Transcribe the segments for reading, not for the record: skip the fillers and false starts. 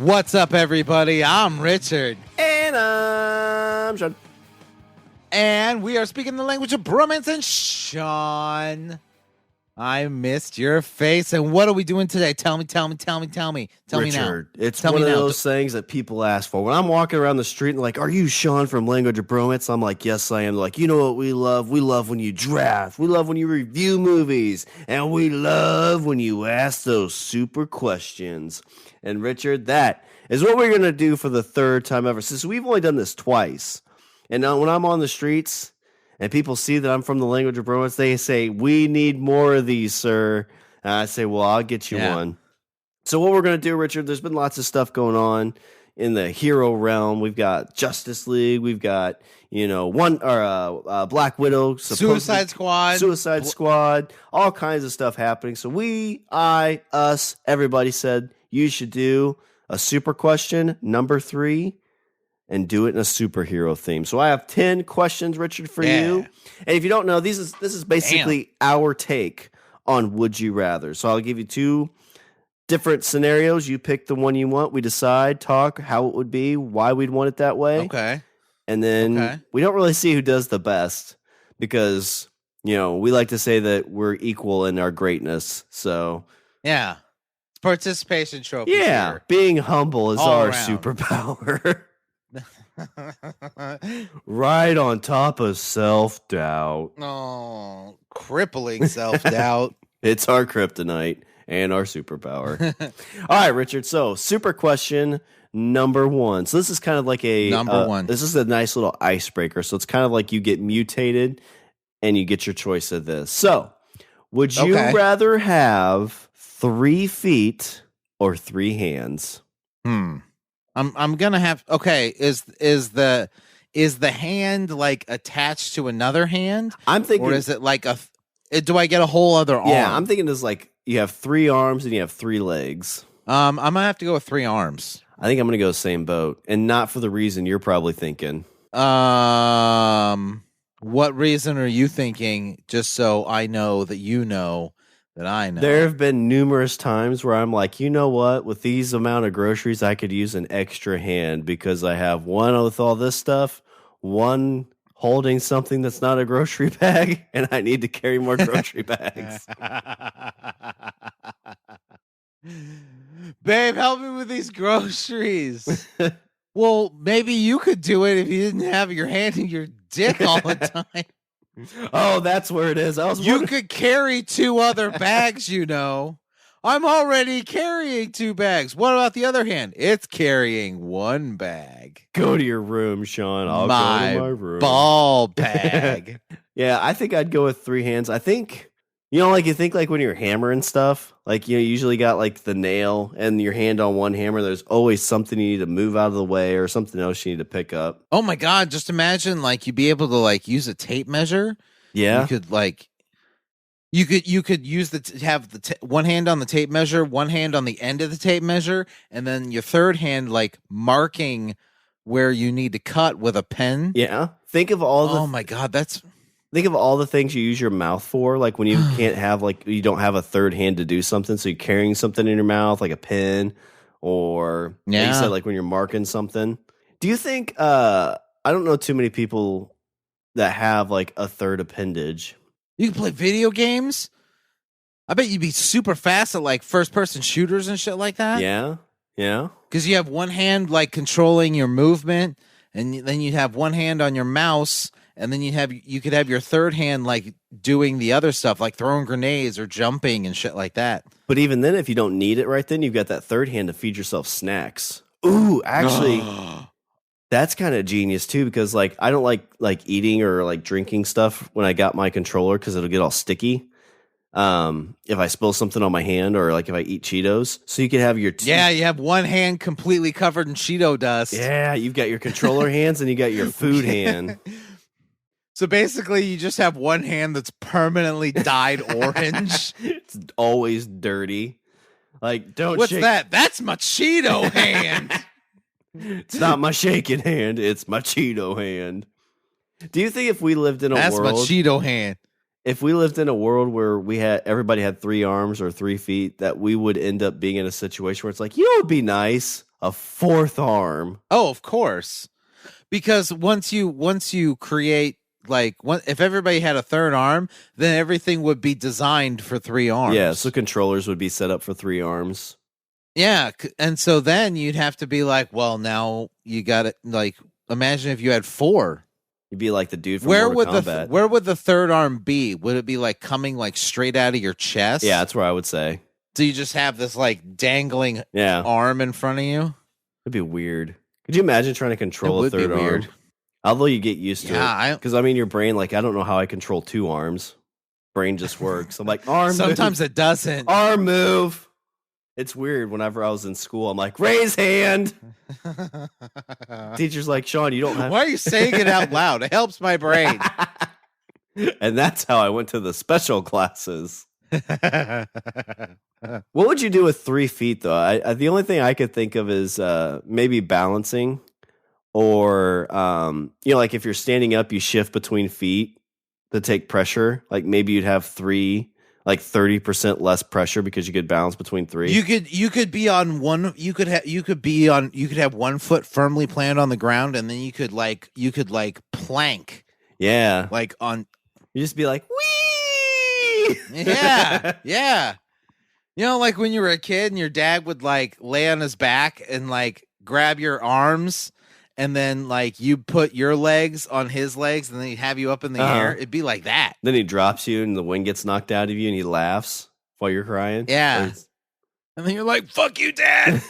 What's up, everybody? I'm Richard. And I'm Shawn. And we are speaking the language of Richard and Shawn. I missed your face. And what are we doing today? Tell me. Tell me Richard, now. it's tell one me of now. those things that people ask for. When I'm walking around the street and like, are you Shawn from Language of Bromance? I'm like, yes, I am. They're like, you know what we love? We love when you draft. We love when you review movies. And we love when you ask those super questions. And Richard, that is what we're going to do for the third time ever. Since we've only done this twice. And now when I'm on the streets and people see that I'm from the Language of Bromance, they say, we need more of these, sir. And I say, well, I'll get you one. So what we're going to do, Richard, there's been lots of stuff going on in the hero realm. We've got Justice League. We've got, Black Widow. Suicide Squad. All kinds of stuff happening. So everybody said you should do a super question, number 3, and do it in a superhero theme. So I have 10 questions, Richard, for you. And if you don't know, this is basically our take on Would You Rather. So I'll give you 2 different scenarios. You pick the one you want. We decide, talk, how it would be, why we'd want it that way. Okay. And then we don't really see who does the best because, we like to say that we're equal in our greatness. So, yeah. Participation trophy. Yeah. Here. Being humble is all our around. superpower. Right on top of self-doubt. Oh, crippling self-doubt. It's our kryptonite and our superpower. All right, Richard. So, super question number 1. So, this is kind of like a number 1. This is a nice little icebreaker. So, it's kind of like you get mutated and you get your choice of this. So, would you rather have 3 feet or 3 hands? I'm gonna have is the hand like attached to another hand? I'm thinking, or is it like do I get a whole other arm? Yeah, I'm thinking it's like you have 3 arms and you have 3 legs. I'm gonna have to go with 3 arms. I think I'm gonna go same boat, and not for the reason you're probably thinking. What reason are you thinking? Just so I know that you know that I know. There have been numerous times where I'm like, you know what? With these amount of groceries, I could use an extra hand because I have one with all this stuff, one holding something that's not a grocery bag, and I need to carry more grocery bags. Babe, help me with these groceries. Well, maybe you could do it if you didn't have your hand in your dick all the time. Oh, that's where it is. You could carry 2 other bags, I'm already carrying 2 bags. What about the other hand? It's carrying 1 bag. Go to your room, Shawn. I'll go to my room. Ball bag. Yeah, I think I'd go with 3 hands. I think, you think like when you're hammering stuff, like, you usually got like the nail and your hand on one hammer. There's always something you need to move out of the way or something else you need to pick up. Oh my God. Just imagine like you'd be able to like use a tape measure. Yeah. You could like, you could use one hand on the tape measure, one hand on the end of the tape measure, and then your third hand like marking where you need to cut with a pen. Yeah. Think of all the. Oh my God. Think of all the things you use your mouth for, like when you can't have, like, you don't have a third hand to do something, so you're carrying something in your mouth, like a pen, or like you said, like when you're marking something. Do you think, I don't know too many people that have, like, a third appendage. You can play video games? I bet you'd be super fast at, like, first-person shooters and shit like that. Yeah, yeah. Because you have one hand, like, controlling your movement, and then you have one hand on your mouse. And then you could have your third hand like doing the other stuff, like throwing grenades or jumping and shit like that. But even then, if you don't need it right then, you've got that third hand to feed yourself snacks. Ooh, actually, that's kind of genius too, because like I don't like eating or like drinking stuff when I got my controller because it'll get all sticky. If I spill something on my hand or like if I eat Cheetos, so you can have your you have one hand completely covered in Cheeto dust. Yeah, you've got your controller hands and you got your food hand. So basically, you just have one hand that's permanently dyed orange. It's always dirty. Like, What's that? That's my Cheeto hand. It's not my shaking hand. It's my Cheeto hand. Do you think if we lived in a world... That's my Cheeto hand. If we lived in a world where everybody had 3 arms or 3 feet, that we would end up being in a situation where it's like, it'd be nice. a fourth arm. Oh, of course. Because once you create if everybody had a third arm, then everything would be designed for 3 arms. Yeah, so controllers would be set up for 3 arms. Yeah, and so then you'd have to be like, well, now you got it. Like, imagine if you had 4. You'd be like the dude from Mortal Kombat. Where would the third arm be? Would it be like coming like straight out of your chest? Yeah, that's where I would say. So you just have this like dangling arm in front of you? It'd be weird. Could you imagine trying to control a third arm? Although you get used to it. Because, I mean, your brain, like, I don't know how I control 2 arms. Brain just works. I'm like, arm Sometimes move. It doesn't. Arm move. It's weird. Whenever I was in school, I'm like, raise hand. Teacher's like, Shawn, you don't have... Why are you saying it out loud? It helps my brain. And that's how I went to the special classes. What would you do with 3 feet, though? The only thing I could think of is maybe balancing. Or, like if you're standing up, you shift between feet to take pressure. Like maybe you'd have 3... like 30% less pressure because you could balance between 3. You could be on one. You could have 1 foot firmly planted on the ground, and then you could plank. Yeah, like on. You just be like, wee. Yeah, yeah. You know, like when you were a kid and your dad would like lay on his back and like grab your arms. And then, like, you put your legs on his legs, and then he'd have you up in the air. It'd be like that. Then he drops you, and the wind gets knocked out of you, and he laughs while you're crying. Yeah. And then you're like, fuck you, Dad.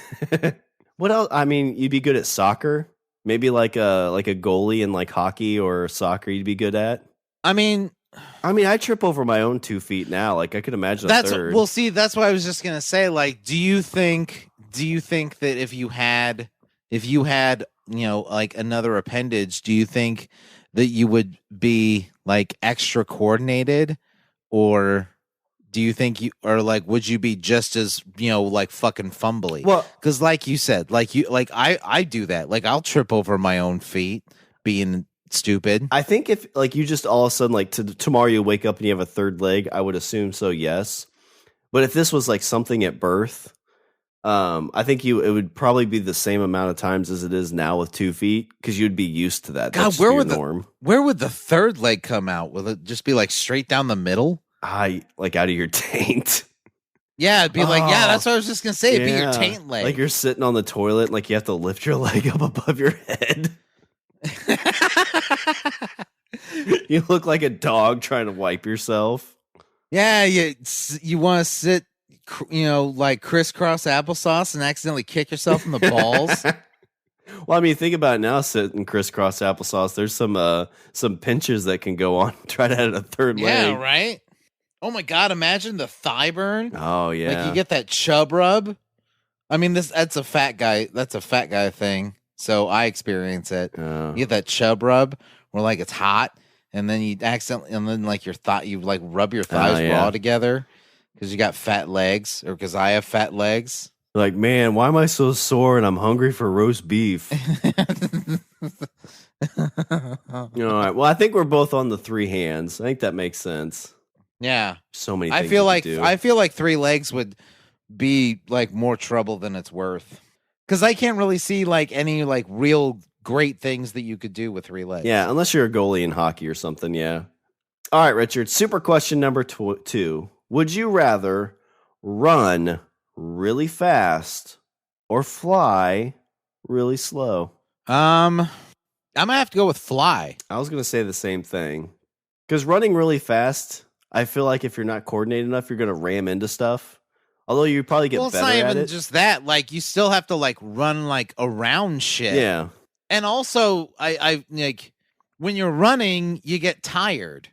What else? I mean, you'd be good at soccer. Maybe like a goalie in, like, hockey or soccer you'd be good at. I mean, I trip over my own 2 feet now. Like, I could imagine a third. Well, see, that's what I was just going to say. Like, do you think that if you had like another appendage, do you think that you would be like extra coordinated, or do you think would you be just as, like fucking fumbly? Well, because like you said, I do that. Like I'll trip over my own feet being stupid. I think if like you just all of a sudden like tomorrow you wake up and you have a third leg, I would assume so, yes. But if this was like something at birth, I think it would probably be the same amount of times as it is now with 2 feet because you'd be used to that. God, where would the third leg come out? Will it just be like straight down the middle? Like out of your taint. Yeah, it'd be that's what I was just gonna say. It'd be your taint leg. Like you're sitting on the toilet, and like you have to lift your leg up above your head. You look like a dog trying to wipe yourself. Yeah, you want to sit, like crisscross applesauce and accidentally kick yourself in the balls. Well, I mean, think about it now, sitting crisscross applesauce. There's some pinches that can go on. Try to add a third leg. Yeah, right? Oh my God, imagine the thigh burn. Oh, yeah. Like you get that chub rub. I mean, that's a fat guy thing. So I experience it. You get that chub rub where like it's hot, and then you accidentally, and then like you like rub your thighs raw together because you got fat legs, or because I have fat legs. Like, man, why am I so sore and I'm hungry for roast beef? All right. Well, I think we're both on the 3 hands. I think that makes sense. Yeah. So many things I feel like 3 legs would be like more trouble than it's worth. Because I can't really see like any like real great things that you could do with 3 legs. Yeah, unless you're a goalie in hockey or something, yeah. All right, Richard, super question number 2. Would you rather run really fast or fly really slow? I'm gonna have to go with fly. I was gonna say the same thing. Because running really fast, I feel like if you're not coordinated enough, you're gonna ram into stuff. Although you probably get better at it. It's not even just that. Like you still have to like run like around shit. Yeah. And also, I like when you're running, you get tired.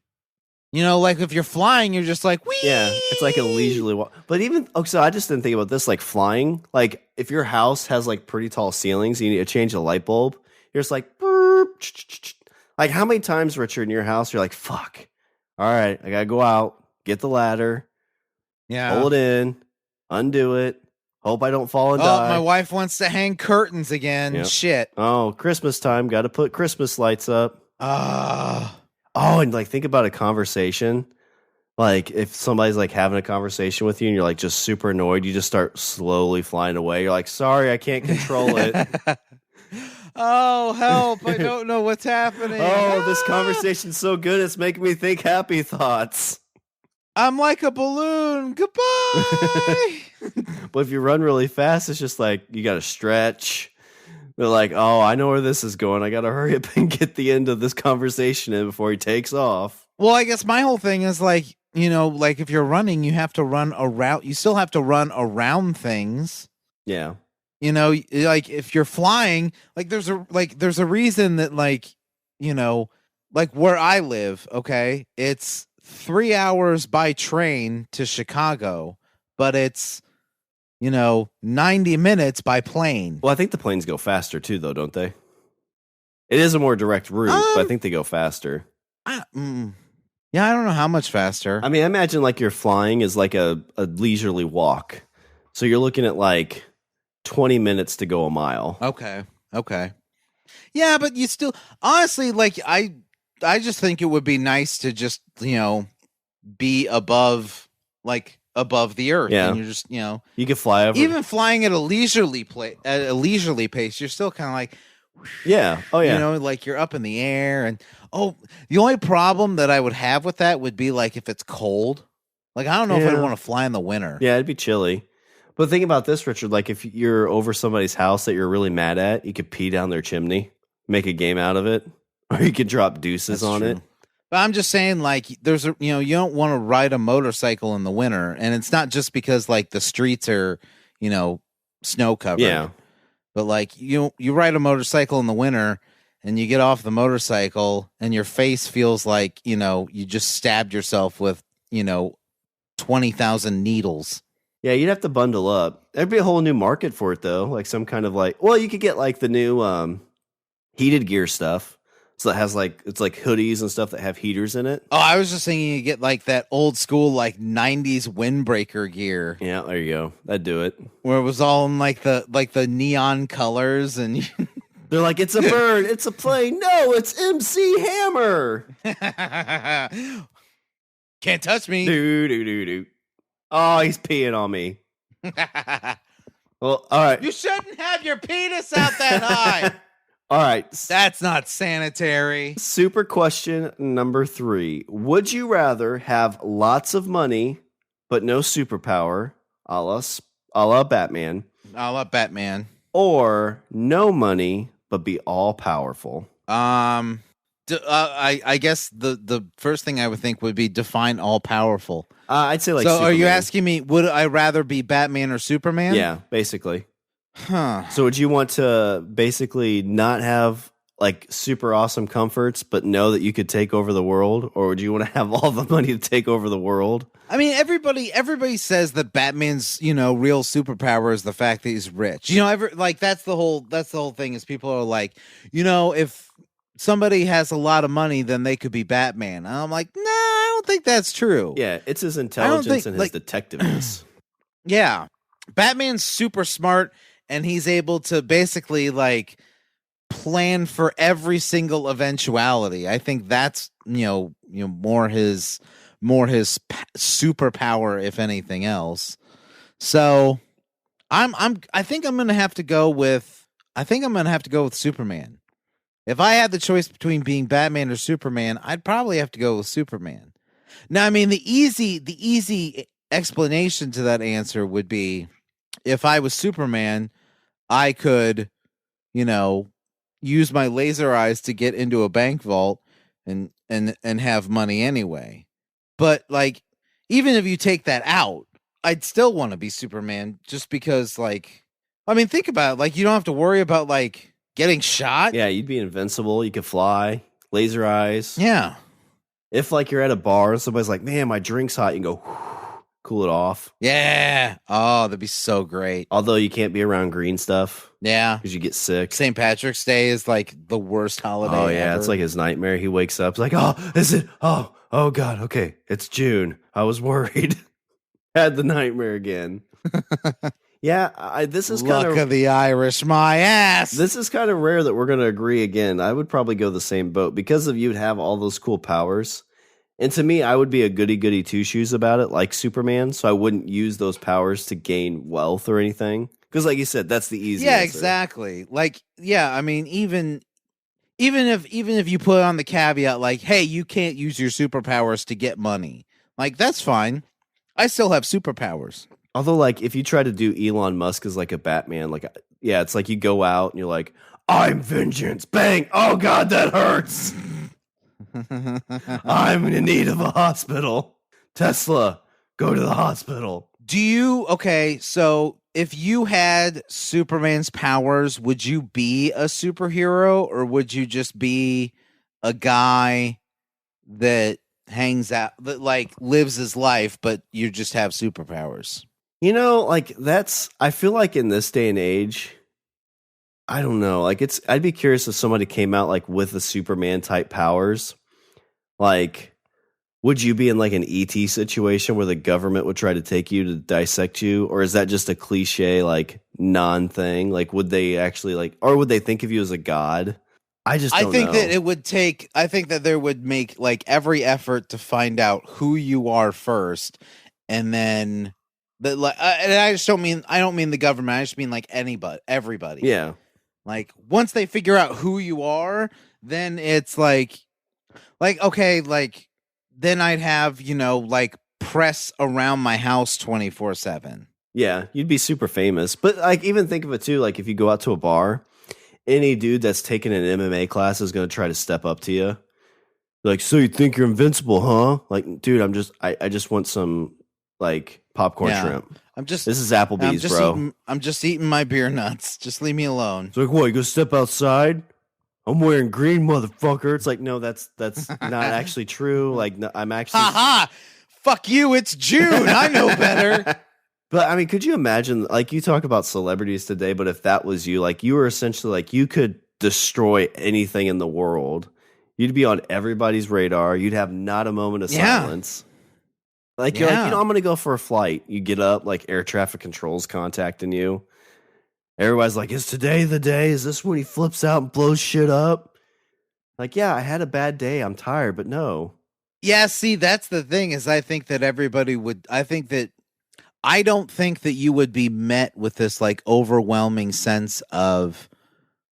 Like if you're flying, you're just like, wee. Yeah, it's like a leisurely walk. But even, so I just didn't think about this, like flying. Like if your house has like pretty tall ceilings, you need to change a light bulb. You're just like, burp, like how many times, Richard, in your house, you're like, fuck. All right, I gotta go out, get the ladder, hold in, undo it, hope I don't fall and die. My wife wants to hang curtains again. Yep. Shit. Oh, Christmas time, gotta put Christmas lights up. Oh, and like think about a conversation Like if somebody's like having a conversation with you and you're like just super annoyed, you just start slowly flying away. You're like, sorry, I can't control it. Oh, help. I don't know what's happening. Oh, this conversation's so good. It's making me think happy thoughts. I'm like a balloon. Goodbye. But if you run really fast, it's just like you got to stretch. They're like, oh, I know where this is going. I got to hurry up and get the end of this conversation in before he takes off. Well, I guess my whole thing is like, like if you're running, you have to run around. You still have to run around things. Yeah. Like if you're flying, like there's a reason that like where I live, okay, it's 3 hours by train to Chicago, but it's 90 minutes by plane. Well, I think the planes go faster too, though, don't they? It is a more direct route, but I think they go faster. Yeah, I don't know how much faster. I mean, I imagine like you're flying is like a leisurely walk, so you're looking at like 20 minutes to go a mile. Okay. Yeah, but you still, honestly, like I just think it would be nice to just be above the earth. Yeah, and you're just you could fly over. Even flying at a leisurely pace, you're still kind of like, yeah, oh yeah, like you're up in the air. And the only problem that I would have with that would be like if it's cold. Like I don't know if I'd want to fly in the winter. Yeah, it'd be chilly. But think about this, Richard. Like if you're over somebody's house that you're really mad at, you could pee down their chimney, make a game out of it, or you could drop deuces on it. But I'm just saying, like, you don't want to ride a motorcycle in the winter, and it's not just because like the streets are, snow covered. Yeah. But like you ride a motorcycle in the winter, and you get off the motorcycle, and your face feels like you just stabbed yourself with 20,000 needles. Yeah, you'd have to bundle up. There'd be a whole new market for it, though. Like some kind of you could get like the new heated gear stuff. So it has it's like hoodies and stuff that have heaters in it. Oh, I was just thinking you get like that old school like 90s windbreaker gear. Yeah, there you go. That'd do it. Where it was all in like the neon colors and they're like, it's a bird, it's a plane. No, it's MC Hammer. Can't touch me. Do. Oh, he's peeing on me. Well, all right. You shouldn't have your penis out that high. All right. That's not sanitary. Super question number 3. Would you rather have lots of money but no superpower, a la Batman? A la Batman. Or no money but be all powerful? I guess the first thing I would think would be define all powerful. I'd say like So Superman. Are you asking me, would I rather be Batman or Superman? Yeah, basically. Huh. So would you want to basically not have like super awesome comforts, but know that you could take over the world? Or would you want to have all the money to take over the world? I mean, everybody says that Batman's, real superpower is the fact that he's rich. That's the whole thing is people are like, if somebody has a lot of money, then they could be Batman. And I'm like, nah, I don't think that's true. Yeah, it's his intelligence and his detectiveness. Yeah. Batman's super smart, and he's able to basically like plan for every single eventuality. I think that's more his superpower, if anything else. So I think I'm gonna have to go with Superman. If I had the choice between being Batman or Superman, I'd probably have to go with Superman. Now, I mean, the easy explanation to that answer would be if I was Superman, I could, use my laser eyes to get into a bank vault and have money anyway. But like, even if you take that out, I'd still want to be Superman just because, like, I mean, think about it. Like, you don't have to worry about like getting shot. Yeah, you'd be invincible. You could fly, laser eyes. Yeah. If like you're at a bar and somebody's like, man, my drink's hot, you can go cool it off. Yeah. Oh, that'd be so great. Although you can't be around green stuff. Yeah. Because you get sick. St. Patrick's Day is like the worst holiday. Oh, yeah. Ever. It's like his nightmare. He wakes up. It's like, oh, is it? Oh, God. Okay. It's June. I was worried. Had the nightmare again. Yeah. This is kind of the Irish, my ass. This is kind of rare that we're going to agree again. I would probably go the same boat because of you'd have all those cool powers. And to me, I would be a goody goody two shoes about it, like Superman. So I wouldn't use those powers to gain wealth or anything. Because, like you said, that's the easy Yeah, answer. exactly. Like, yeah, I mean, even if you put on the caveat like, hey, you can't use your superpowers to get money, like that's fine. I still have superpowers. Although, like, if you try to do Elon Musk as like a Batman, like, yeah, it's like you go out and you're like, I'm vengeance, bang! Oh God, that hurts. I'm in need of a hospital. Tesla, go to the hospital. Okay, so if you had Superman's powers, would you be a superhero or would you just be a guy that hangs out, that like lives his life, but you just have superpowers? You know, like I feel like in this day and age, I don't know. Like I'd be curious if somebody came out like with the Superman type powers. Like, would you be in like an ET situation where the government would try to take you to dissect you? Or is that just a cliche, like non thing? Like, would they actually like, or would they think of you as a god? I think that it would take, I think that there would make like every effort to find out who you are first. And then and I don't mean the government. I just mean like everybody. Yeah. Like once they figure out who you are, then it's like, okay, like then I'd have, like press around my house 24/7. Yeah, you'd be super famous. But like even think of it too, like if you go out to a bar, any dude that's taking an MMA class is going to try to step up to you. Like, so you think you're invincible, huh? Like, dude, I just want some like popcorn shrimp. This is Applebee's, bro. I'm just eating my beer nuts. Just leave me alone. It's like, what, you go step outside? I'm wearing green, motherfucker. It's like, no, that's not actually true. Like, no, I'm actually. Ha! Fuck you! It's June. I know better. But I mean, could you imagine? Like, you talk about celebrities today, but if that was you, like, you were essentially like you could destroy anything in the world. You'd be on everybody's radar. You'd have not a moment of silence. Like, you're like, I'm going to go for a flight. You get up, like, air traffic control's contacting you. Everybody's like, is today the day? Is this when he flips out and blows shit up? Like, yeah, I had a bad day. I'm tired, but no. Yeah, see, that's the thing is I think that I don't think that you would be met with this, like, overwhelming sense of,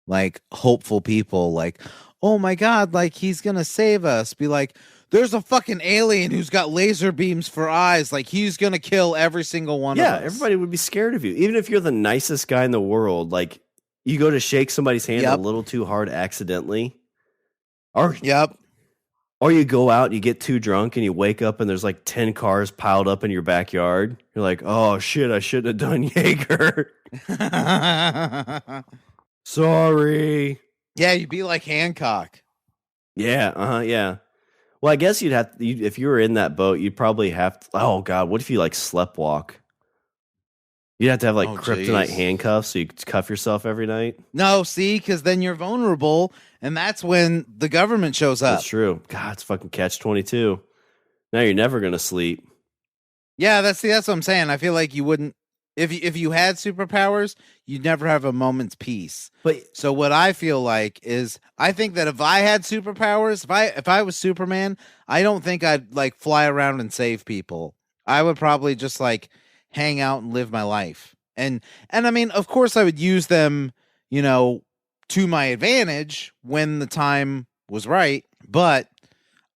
like, hopeful people. Like, oh, my God, like, he's going to save us. Be like, there's a fucking alien who's got laser beams for eyes. Like, he's going to kill every single one of us. Yeah, everybody would be scared of you. Even if you're the nicest guy in the world, like, you go to shake somebody's hand a little too hard accidentally. Or you go out and you get too drunk and you wake up and there's like 10 cars piled up in your backyard. You're like, oh, shit, I shouldn't have done Jaeger. Sorry. Yeah, you'd be like Hancock. Yeah, yeah. Well, I guess you'd have if you were in that boat, you'd probably have to, oh God, what if you like sleptwalk? You'd have to have like kryptonite handcuffs so you could cuff yourself every night. No, see, because then you're vulnerable, and that's when the government shows up. That's true. God, it's fucking catch-22. Now you're never gonna sleep. Yeah, that's what I'm saying. I feel like you wouldn't if you had superpowers, you'd never have a moment's peace. So what I feel like is, I think that if I had superpowers, if I was Superman, I don't think I'd like fly around and save people. I would probably just like hang out and live my life. And I mean, of course I would use them, to my advantage when the time was right, but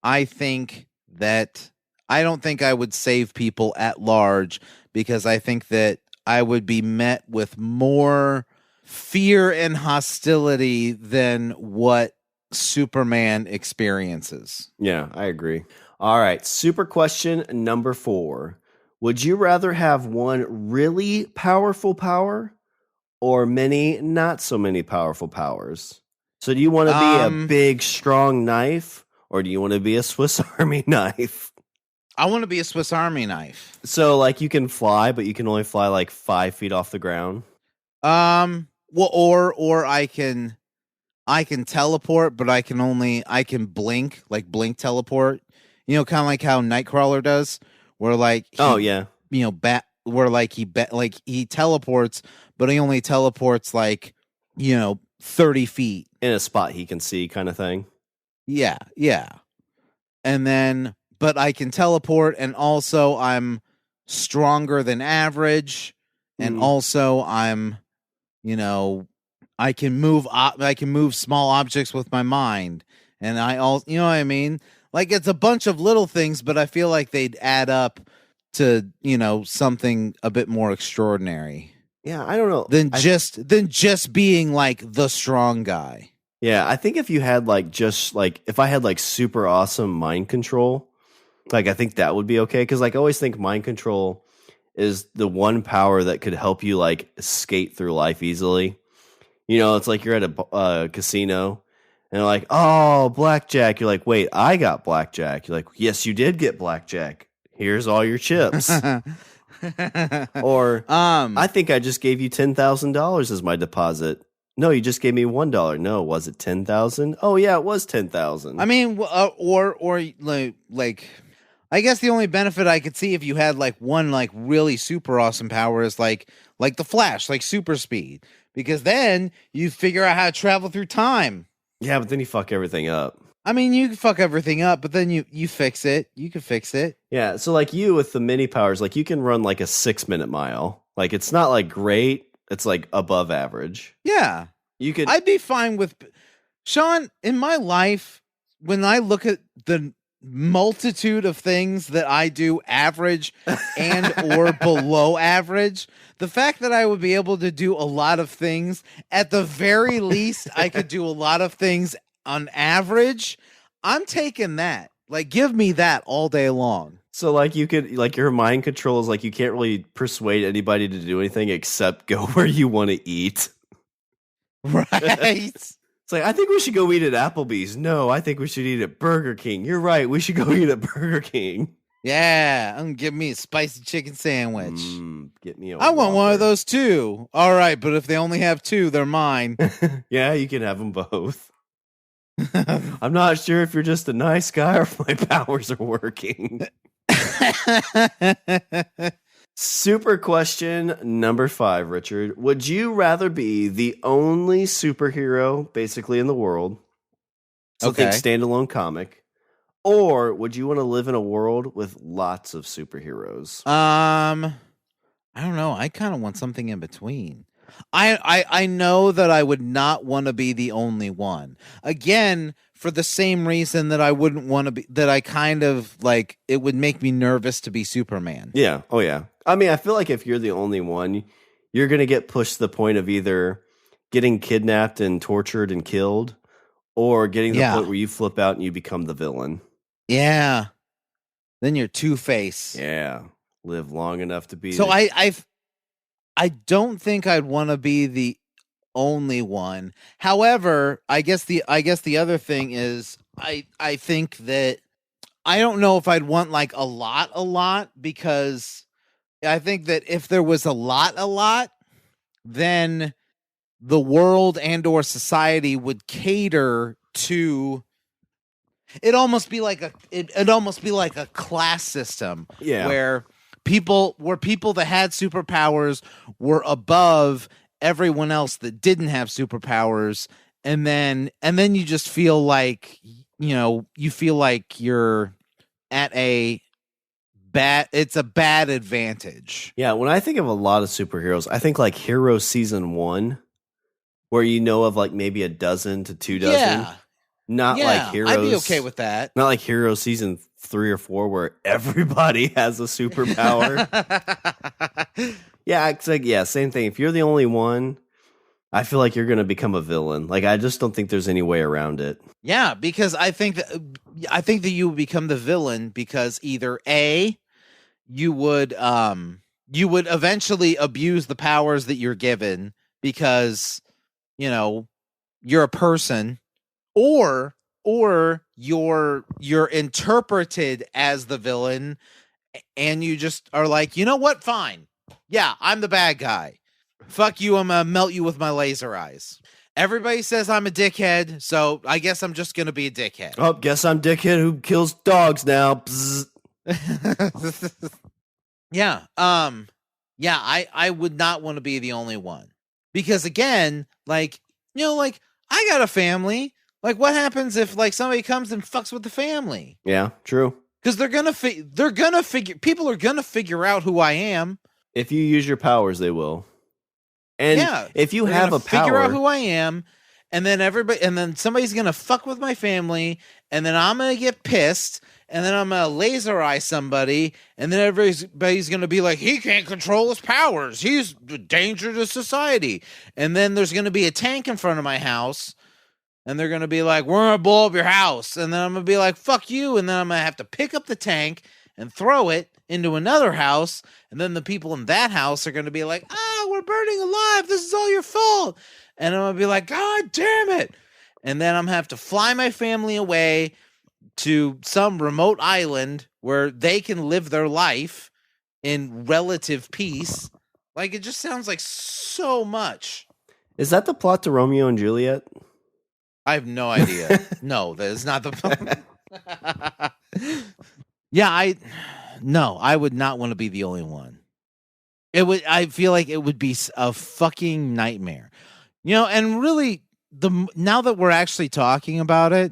I think that I don't think I would save people at large, because I think that I would be met with more fear and hostility than what Superman experiences. Yeah, I agree. All right, super question number 4. Would you rather have one really powerful power or many not so many powerful powers? So do you want to be a big, strong knife, or do you want to be a Swiss Army knife? I want to be a Swiss Army knife. So, like, you can fly, but you can only fly like 5 feet off the ground. Well, or I can teleport, but I can blink teleport. Kind of like how Nightcrawler does, where like he teleports, but he only teleports like 30 feet in a spot he can see, kind of thing. Yeah. And then, but I can teleport, and also I'm stronger than average, and also I'm, you know, I can move small objects with my mind, and I all, you know what I mean? Like, it's a bunch of little things, but I feel like they'd add up to, something a bit more extraordinary. Yeah, I don't know. Than just being like the strong guy. Yeah, I think if you had if I had like super awesome mind control, like I think that would be okay, because like I always think mind control is the one power that could help you like skate through life easily. It's like you're at a casino and they're like, oh, blackjack. You're like, wait, I got blackjack. You're like, yes, you did get blackjack. Here's all your chips. Or I think I just gave you $10,000 as my deposit. No, you just gave me $1. No, was it 10,000? Oh yeah, it was 10,000. I mean, or like, I guess the only benefit I could see if you had like one like really super awesome power is like the Flash, like super speed, because then you figure out how to travel through time. Yeah, but then you fuck everything up. I mean, you can fuck everything up, but then you fix it. You can fix it. Yeah, so like you with the mini powers, like you can run like a 6-minute mile. Like it's not like great. It's like above average. Yeah. I'd be fine with Shawn. In my life, when I look at the multitude of things that I do average and or below average, the fact that I would be able to do a lot of things, at the very least, I could do a lot of things on average, I'm taking that. Like, give me that all day long. So like you could, like your mind control is like you can't really persuade anybody to do anything except go where you want to eat. Right. It's like, I think we should go eat at Applebee's. No, I think we should eat at Burger King. You're right. We should go eat at Burger King. Yeah, I'm gonna give me a spicy chicken sandwich. Get me I want one of those too. All right, but if they only have two, they're mine. Yeah, you can have them both. I'm not sure if you're just a nice guy or if my powers are working. Super question number 5, Richard. Would you rather be the only superhero basically in the world? So think standalone comic. Or would you want to live in a world with lots of superheroes? I don't know. I kind of want something in between. I know that I would not want to be the only one. Again, for the same reason that I wouldn't want to be, that I kind of like, it would make me nervous to be Superman. Yeah. Oh, yeah. I mean, I feel like if you're the only one, you're going to get pushed to the point of either getting kidnapped and tortured and killed, or getting to the point where you flip out and you become the villain. Yeah. Then you're Two-Face. Yeah. Live long enough to be. So I don't think I'd want to be the only one. However, I guess the other thing is I think that I don't know if I'd want like a lot, because I think that if there was a lot, then the world and or society would cater to it'd almost be like a class system. Yeah. Where people that had superpowers were above everyone else that didn't have superpowers, and then you just feel like you're at a bad advantage. Yeah, when I think of a lot of superheroes, I think like Hero Season 1, where you know of like maybe a dozen to 2 dozen. Yeah. Not like Heroes. I'd be okay with that. Not like Hero Season 3 or 4 where everybody has a superpower. Yeah, it's like, same thing. If you're the only one, I feel like you're going to become a villain. Like, I just don't think there's any way around it. Yeah, because I think that you would become the villain because either A, you would eventually abuse the powers that you're given because, you're a person, or you're interpreted as the villain and you just are like, you know what? Fine. Yeah, I'm the bad guy. Fuck you, I'm gonna melt you with my laser eyes. Everybody says I'm a dickhead, so I guess I'm just gonna be a dickhead. Oh, guess I'm dickhead who kills dogs now. Yeah. I would not want to be the only one. Because again, I got a family. Like, what happens if like somebody comes and fucks with the family? Yeah, true. Because people are gonna figure out who I am. If you use your powers, they will. And yeah, if you have a figure out power, who I am, and then somebody's gonna fuck with my family, and then I'm gonna get pissed, and then I'm gonna laser eye somebody, and then everybody's gonna be like, he can't control his powers. He's a danger to society. And then there's gonna be a tank in front of my house, and they're gonna be like, we're gonna blow up your house. And then I'm gonna be like, fuck you. And then I'm gonna have to pick up the tank and throw it into another house. And then the people in that house are gonna be like, we're burning alive. This is all your fault. And I'm gonna be like, God damn it. And then I'm gonna have to fly my family away to some remote island where they can live their life in relative peace. Like, it just sounds like so much. Is that the plot to Romeo and Juliet? I have no idea. No, that is not the Yeah, I would not want to be the only one. I feel like it would be a fucking nightmare. And really, now that we're actually talking about it,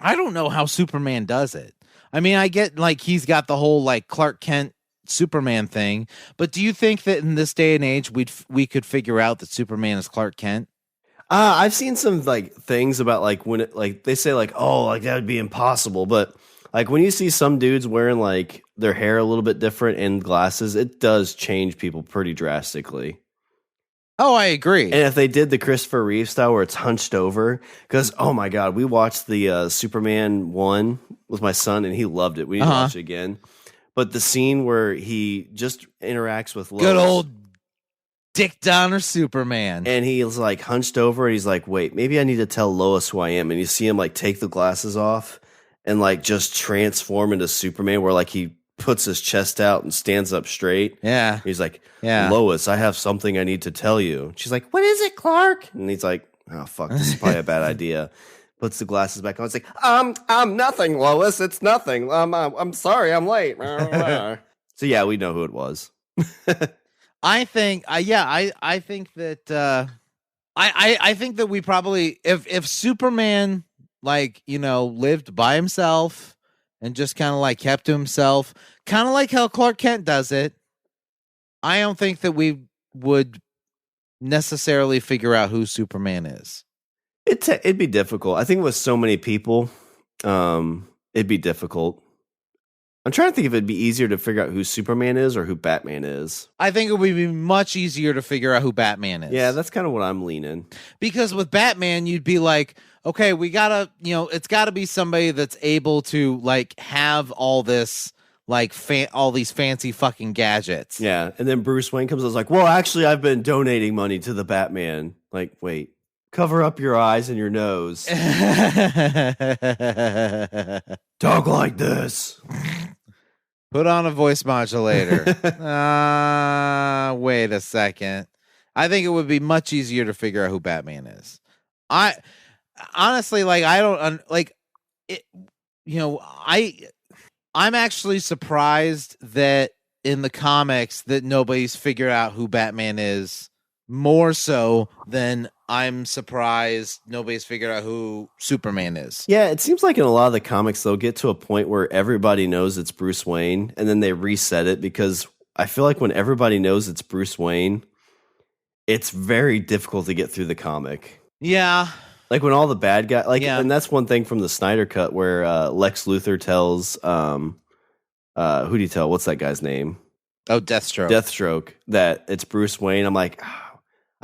I don't know how Superman does it. I mean, I get like he's got the whole like Clark Kent Superman thing, but do you think that in this day and age we could figure out that Superman is Clark Kent? I've seen some like things about like when it, like they say like, oh, like that would be impossible, but like when you see some dudes wearing like their hair a little bit different and glasses, it does change people pretty drastically. Oh, I agree. And if they did the Christopher Reeve style where it's hunched over, because oh my god, we watched the Superman 1 with my son and he loved it. We need to watch it again. But the scene where he just interacts with Lois, good old Dick Donner Superman, and he's like hunched over and he's like, wait, maybe I need to tell Lois who I am. And you see him like take the glasses off and like just transform into Superman, where like he puts his chest out and stands up straight. Yeah. He's like, Lois, I have something I need to tell you. She's like, what is it, Clark? And he's like, oh, fuck, this is probably a bad idea. Puts the glasses back on. It's like, nothing, Lois. It's nothing. I'm sorry, I'm late. So yeah, we know who it was. I think, I think that, I think that we probably, if Superman, like, lived by himself and just kind of like kept to himself, kind of like how Clark Kent does it, I don't think that we would necessarily figure out who Superman is. It'd be difficult. I think with so many people, it'd be difficult. I'm trying to think if it'd be easier to figure out who Superman is or who Batman is. I think it would be much easier to figure out who Batman is. Yeah, that's kind of what I'm leaning. Because with Batman, you'd be like, okay, we gotta, it's gotta be somebody that's able to like have all this, like all these fancy fucking gadgets. Yeah, and then Bruce Wayne comes and is like, well, actually, I've been donating money to the Batman. Like, wait, cover up your eyes and your nose. Talk like this. Put on a voice modulator. Wait a second. I think it would be much easier to figure out who Batman is. I honestly, like, I don't like it. I'm actually surprised that in the comics that nobody's figured out who Batman is, more so than I'm surprised nobody's figured out who Superman is. Yeah, it seems like in a lot of the comics, they'll get to a point where everybody knows it's Bruce Wayne, and then they reset it, because I feel like when everybody knows it's Bruce Wayne, it's very difficult to get through the comic. Yeah. Like when all the bad guys, like, and that's one thing from the Snyder Cut where Lex Luthor tells, who do you tell? What's that guy's name? Oh, Deathstroke. Deathstroke, that it's Bruce Wayne. I'm like,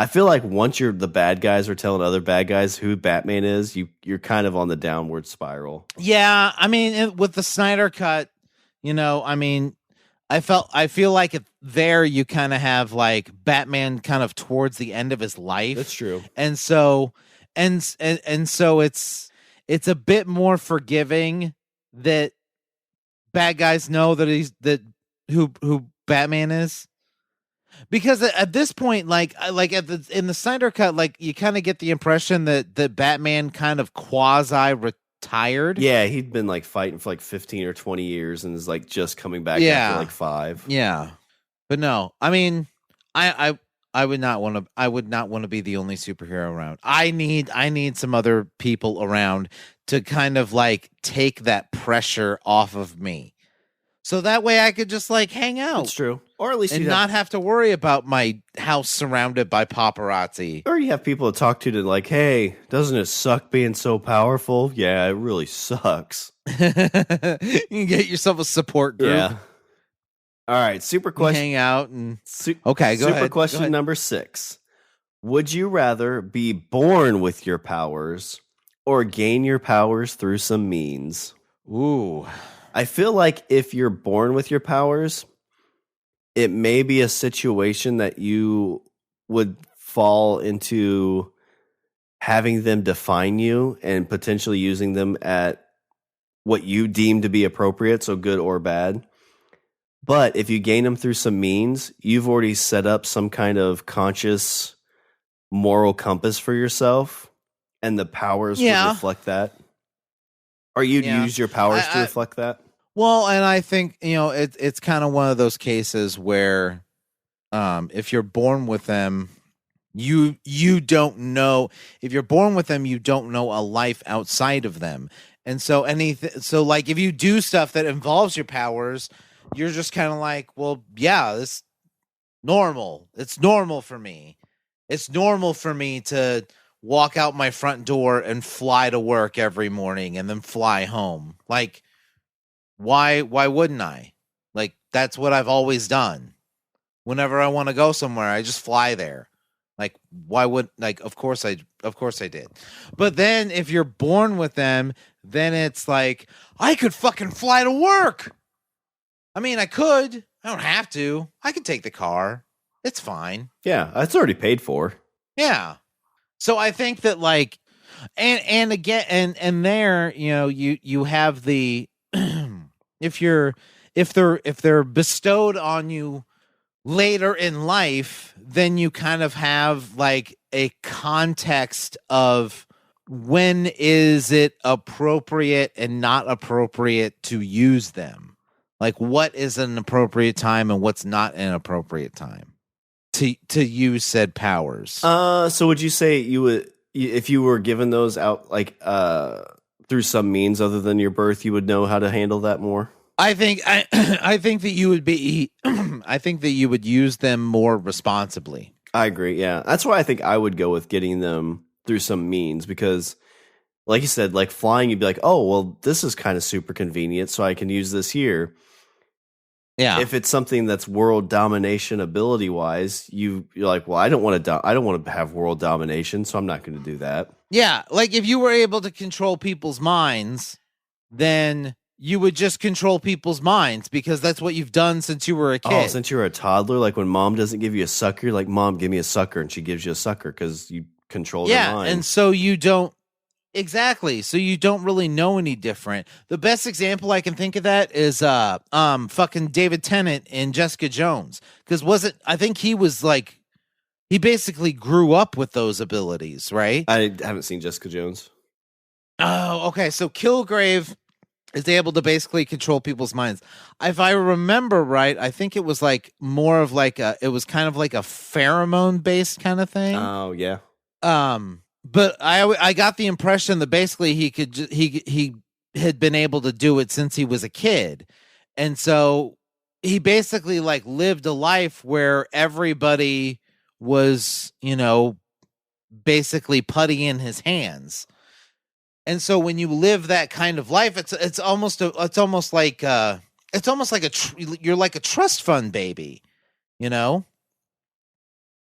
I feel like once the bad guys are telling other bad guys who Batman is, you're kind of on the downward spiral. Yeah, I mean, with the Snyder Cut, I mean, I feel like there you kind of have like Batman kind of towards the end of his life. That's true. And so so it's a bit more forgiving that bad guys know that who Batman is. Because at this point, like in the Snyder Cut, like you kind of get the impression that Batman kind of quasi retired. Yeah, he'd been like fighting for like 15 or 20 years and is like just coming back after like 5. Yeah, but no, I mean, I I would not want to. I would not want to be the only superhero around. I need some other people around to kind of like take that pressure off of me, so that way I could just like hang It's out true. Or at least and you not have to worry about my house surrounded by paparazzi. or you have people to talk to like, hey, doesn't it suck being so powerful? Yeah, it really sucks. You can get yourself a support group. Yeah. All right, super You question. hang out and Okay, go super ahead. question Go ahead. number 6. Would you rather be born with your powers or gain your powers through some means? Ooh. I feel like if you're born with your powers, it may be a situation that you would fall into having them define you and potentially using them at what you deem to be appropriate, so good or bad. But if you gain them through some means, you've already set up some kind of conscious moral compass for yourself, and the powers would Yeah. reflect that. Or you'd Yeah. use your powers to I- reflect that? Well, and I think, it's kind of one of those cases where if you're born with them, you don't know. If you're born with them, you don't know a life outside of them. And so like if you do stuff that involves your powers, you're just kind of like, well, yeah, this normal. It's normal for me. It's normal for me to walk out my front door and fly to work every morning and then fly home. Like, why wouldn't I? Like, that's what I've always done. Whenever I want to go somewhere, I just fly there. Like, why would, like, of course I did. But then if you're born with them, then it's like, I could fucking fly to work. I mean, I could. I don't have to. I could take the car. It's fine. Yeah, that's already paid for. Yeah. So I think that like, and again, and there, you have the, if they're bestowed on you later in life, then you kind of have like a context of when is it appropriate and not appropriate to use them. Like, what is an appropriate time and what's not an appropriate time to use said powers. So would you say you would, if you were given those out like through some means other than your birth, you would know how to handle that more? I think that you would be I think that you would use them more responsibly. I agree. Yeah. That's why I think I would go with getting them through some means, because like you said, like flying, you'd be like, oh, well, this is kind of super convenient, so I can use this here. Yeah. If it's something that's world domination ability wise, you're like, well, I don't want to have world domination, so I'm not going to do that. Yeah, like if you were able to control people's minds, then you would just control people's minds because that's what you've done since you were a kid. Oh, since you're a toddler, like when mom doesn't give you a sucker, you're like, Mom, give me a sucker, and she gives you a sucker because you control their mind. And so you don't exactly. So you don't really know any different. The best example I can think of that is fucking David Tennant in Jessica Jones, because I think he was like, he basically grew up with those abilities, right? I haven't seen Jessica Jones. Oh, okay. So Kilgrave is able to basically control people's minds. If I remember right, I think it was like more of like it was kind of like a pheromone based kind of thing. Oh yeah. But I got the impression that basically he had been able to do it since he was a kid, and so he basically like lived a life where everybody was, basically putty in his hands. And so when you live that kind of life, it's almost like you're like a trust fund baby, You're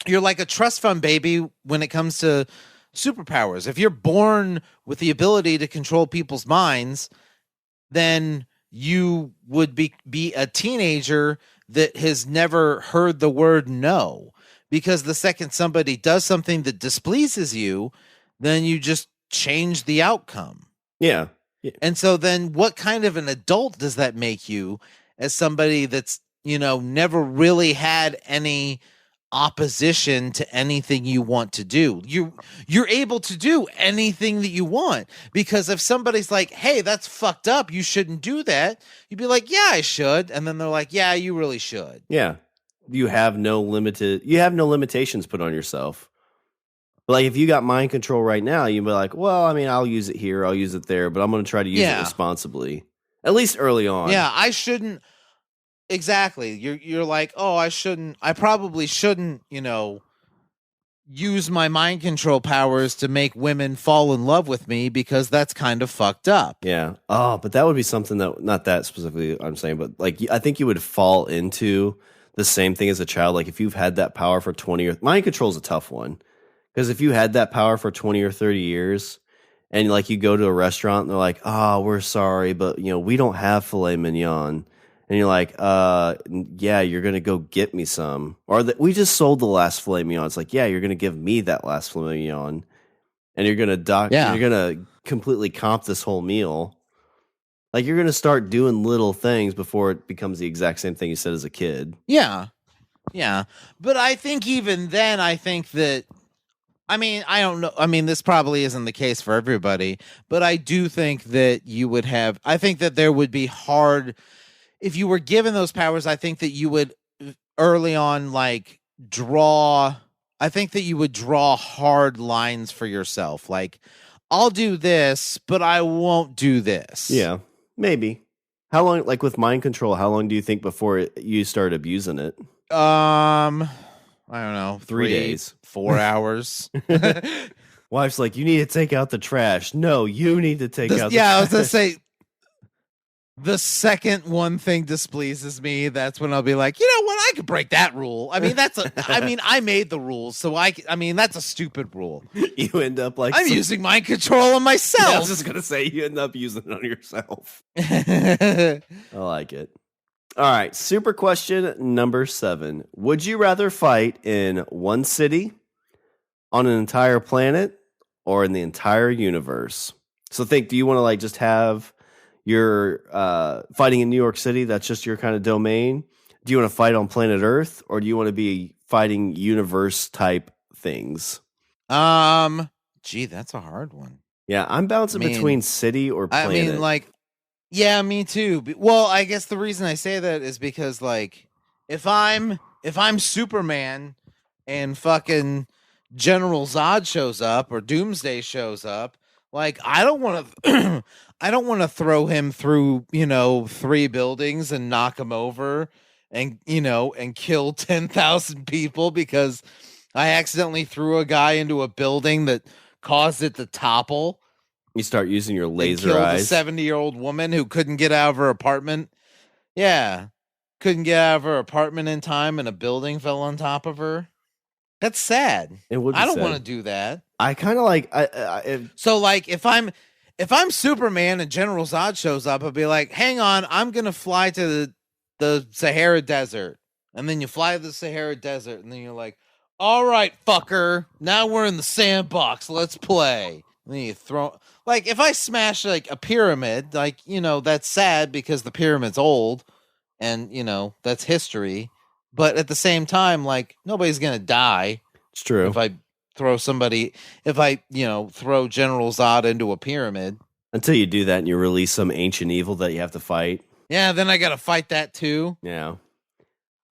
like a trust fund baby when it comes to superpowers. If you're born with the ability to control people's minds, then you would be a teenager that has never heard the word no, because the second somebody does something that displeases you, then you just change the outcome. Yeah. And so then what kind of an adult does that make you as somebody that's, never really had any opposition to anything you want to do? You're able to do anything that you want, because if somebody's like, hey, that's fucked up, you shouldn't do that, you'd be like, yeah, I should. And then they're like, yeah, you really should. Yeah. you have no limitations put on yourself. But like if you got mind control right now, you'd be like, well, I mean, I'll use it here, I'll use it there, but I'm going to try to use it responsibly, at least early on. Yeah, I shouldn't. Exactly. You're like, oh, I probably shouldn't, use my mind control powers to make women fall in love with me because that's kind of fucked up. Yeah. Oh, but that would be something that, not that specifically I'm saying, but like I think you would fall into the same thing as a child. Like if you've had that power for 20 or mind control is a tough one. Because if you had that power for 20 or 30 years and like you go to a restaurant and they're like, oh, we're sorry, but we don't have filet mignon. And you're like, yeah, you're going to go get me some. Or we just sold the last filet mignon. It's like, yeah, you're going to give me that last filet mignon. And you're going to you're going to completely comp this whole meal. Like you're going to start doing little things before it becomes the exact same thing you said as a kid. Yeah. Yeah. But I think even then, I think that, I mean, I don't know. I mean, this probably isn't the case for everybody, but I do think that I think that there would be hard, if you were given those powers, I think that you would early on, like draw hard lines for yourself. Like, I'll do this, but I won't do this. Yeah, maybe. How long, like with mind control, how long do you think before you start abusing it? I don't know, 3 days, 4 hours. Wife's like, you need to take out the trash. No, you need to take out the trash. Yeah, I was going to say, the second one thing displeases me, that's when I'll be like, you know what, I could break that rule. I mean, I made the rules, so I mean, that's a stupid rule. You end up like... I'm using mind control on myself. Yeah, I was just going to say, you end up using it on yourself. I like it. All right, super question number 7. Would you rather fight in one city, on an entire planet, or in the entire universe? So think, do you want to like just have your fighting in New York City, that's just your kind of domain? Do you want to fight on planet Earth, or do you want to be fighting universe type things? Gee, that's a hard one. Yeah, I'm bouncing between city or planet. I mean, like, yeah, me too. Well, I guess the reason I say that is because, like, if I'm Superman and fucking General Zod shows up or Doomsday shows up, like, I don't want to throw him through 3 buildings and knock him over and kill 10,000 people because I accidentally threw a guy into a building that caused it to topple. You start using your laser killed eyes. A 70-year-old woman who couldn't get out of her apartment. Yeah. Couldn't get out of her apartment in time and a building fell on top of her. That's sad. It would be I don't sad. want to do that. I kind of like... So, like, if I'm Superman and General Zod shows up, I'll be like, hang on, I'm going to fly to the Sahara Desert. And then you fly to the Sahara Desert, and then you're like, all right, fucker, now we're in the sandbox. Let's play. And then you throw... Like, if I smash, like, a pyramid, like, that's sad because the pyramid's old and, that's history. But at the same time, like, nobody's going to die. It's true. If I throw General Zod into a pyramid. Until you do that and you release some ancient evil that you have to fight. Yeah, then I got to fight that too. Yeah.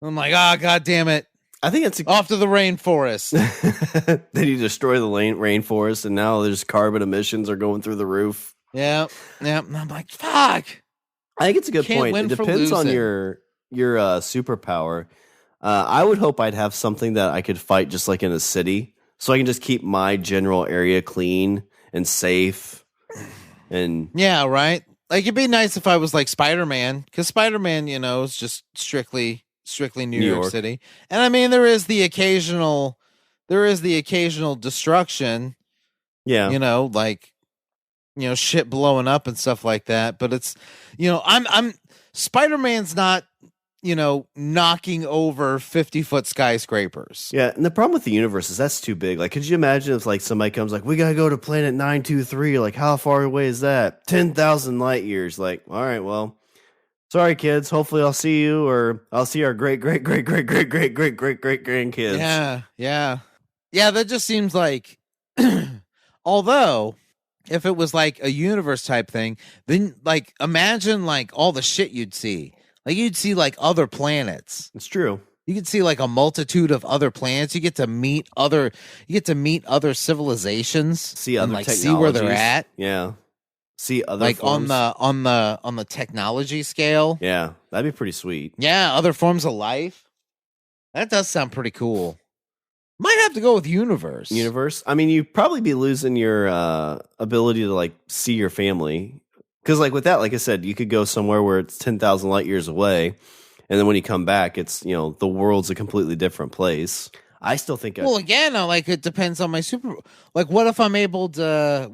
I'm like, God damn it. I think it's off to the rainforest. Then you destroy the rainforest, and now there's carbon emissions are going through the roof. Yeah. And I'm like, fuck. I think it's a good point. It depends on your superpower. I would hope I'd have something that I could fight just like in a city, so I can just keep my general area clean and safe. And yeah, right. Like, it'd be nice if I was like Spider-Man, because Spider-Man, is just strictly New York City. And I mean, there is the occasional destruction. Yeah. Like, shit blowing up and stuff like that. But it's, I'm Spider-Man's not, knocking over 50-foot skyscrapers. Yeah. And the problem with the universe is that's too big. Like, could you imagine if like somebody comes like, we got to go to planet 923. Like, how far away is that? 10,000 light years. Like, all right, well, sorry, kids. Hopefully I'll see you, or I'll see our great grandkids. Yeah. That just seems like, although if it was like a universe type thing, then like imagine like all the shit you'd see. Like you'd see like other planets. It's true. You can see like a multitude of other planets. You get to meet other civilizations. See other and like see where they're technologies. at. Yeah. See other Like forms. on the technology scale. Yeah, that'd be pretty sweet. Yeah, other forms of life. That does sound pretty cool. Might have to go with universe. I mean, you'd probably be losing your ability to like see your family. Because like with that, like I said, you could go somewhere where it's 10,000 light years away. And then when you come back, it's, the world's a completely different place. I still think. Well, again, like it depends on my super. Like, what if I'm able to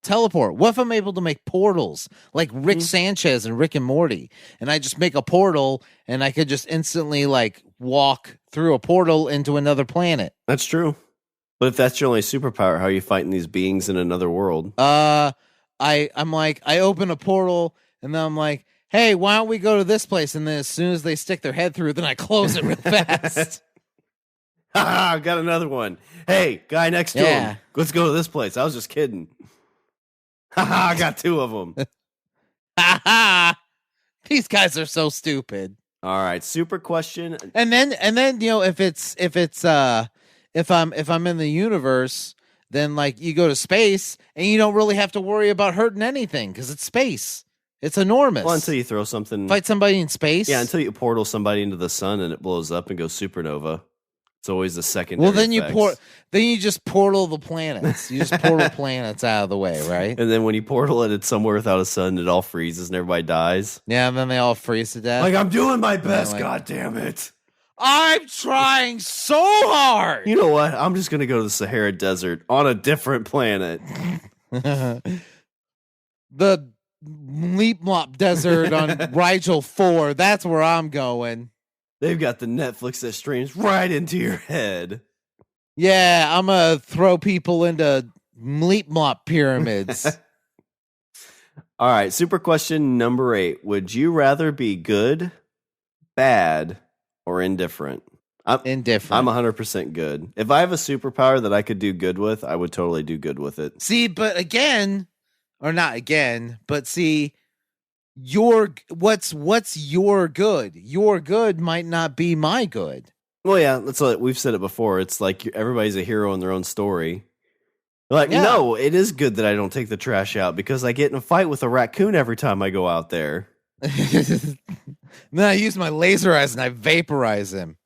teleport? What if I'm able to make portals like Rick Sanchez and Rick and Morty? And I just make a portal and I could just instantly like walk through a portal into another planet. That's true. But if that's your only superpower, how are you fighting these beings in another world? I'm like, I open a portal and then I'm like, hey, why don't we go to this place? And then as soon as they stick their head through, then I close it real fast. I've got another one. Hey, guy next to him. Let's go to this place. I was just kidding. I got two of them. These guys are so stupid. All right, super question. And then if I'm in the universe, then like you go to space and you don't really have to worry about hurting anything because it's space. It's enormous. Well, until you throw something, fight somebody in space. Yeah, until you portal somebody into the sun and it blows up and goes supernova. It's always the secondary. Well, then effects. you just portal the planets. You just portal planets out of the way, right? And then when you portal it, it's somewhere without a sun. It all freezes and everybody dies. Yeah, and then they all freeze to death. Like, I'm doing my best. Like, God damn it! I'm trying so hard. You know what? I'm just gonna go to the Sahara Desert on a different planet. The Leap Mop Desert on Rigel 4. That's where I'm going. They've got the Netflix that streams right into your head. Yeah, I'm going to throw people into Leap Mop pyramids. All right, super question number 8. Would you rather be good, bad, or indifferent? Indifferent. I'm 100% good. If I have a superpower that I could do good with, I would totally do good with it. See, but again, or not again, but see, what's your good? Your good might not be my good. Well, yeah, that's what we've said it before. It's like everybody's a hero in their own story. Like, no, it is good that I don't take the trash out because I get in a fight with a raccoon every time I go out there. Then I use my laser eyes and I vaporize him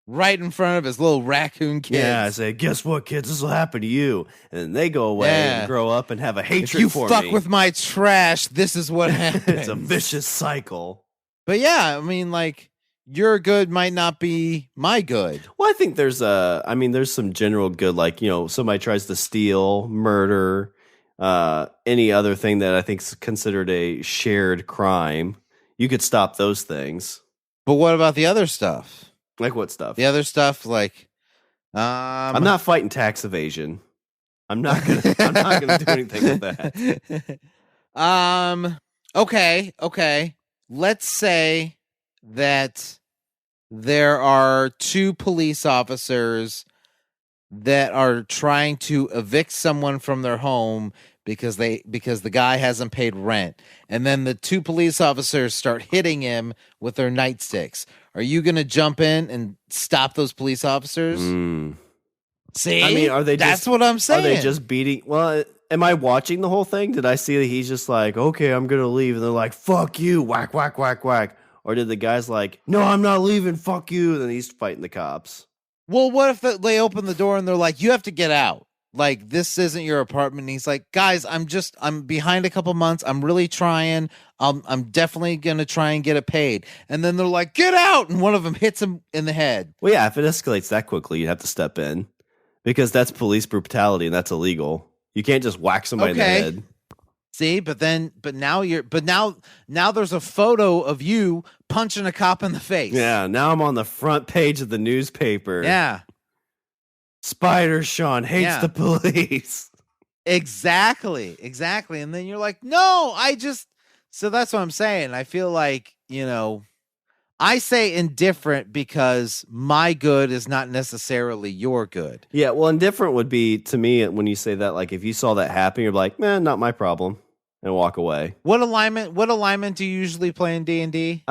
right in front of his little raccoon kids. Yeah, I say, guess what, kids? This will happen to you. And then they go away and grow up and have a hatred for me. If you fuck with my trash, this is what happens. It's a vicious cycle. But yeah, I mean, like, your good might not be my good. Well, I think there's some general good, like, somebody tries to steal, murder, any other thing that I think is considered a shared crime. You could stop those things. But what about the other stuff? Like what stuff? The other stuff, like, I'm not fighting tax evasion. I'm not gonna do anything with that. Okay. Let's say that there are two police officers that are trying to evict someone from their home because the guy hasn't paid rent. And then the two police officers start hitting him with their nightsticks. Are you going to jump in and stop those police officers? See? I mean, that's what I'm saying. Are they just beating? Well, am I watching the whole thing? Did I see that he's just like, okay, I'm going to leave. And they're like, fuck you, whack, whack, whack, whack. Or did the guy's like, no, I'm not leaving, fuck you. And then he's fighting the cops. Well, what if they open the door and they're like, you have to get out? Like, this isn't your apartment. And he's like, guys, I'm behind a couple months. I'm really trying. I'm definitely going to try and get it paid. And then they're like, get out. And one of them hits him in the head. Well, yeah, if it escalates that quickly, you'd have to step in because that's police brutality and that's illegal. You can't just whack somebody in the head. See, but now there's a photo of you punching a cop in the face. Yeah. Now I'm on the front page of the newspaper. Yeah. Spider Shawn hates the police. Exactly. And then you're like, no, so that's what I'm saying. I feel like, I say indifferent because my good is not necessarily your good. Yeah, well, indifferent would be, to me, when you say that, like, if you saw that happen, you're like, man, not my problem, and walk away. What alignment do you usually play in D&D?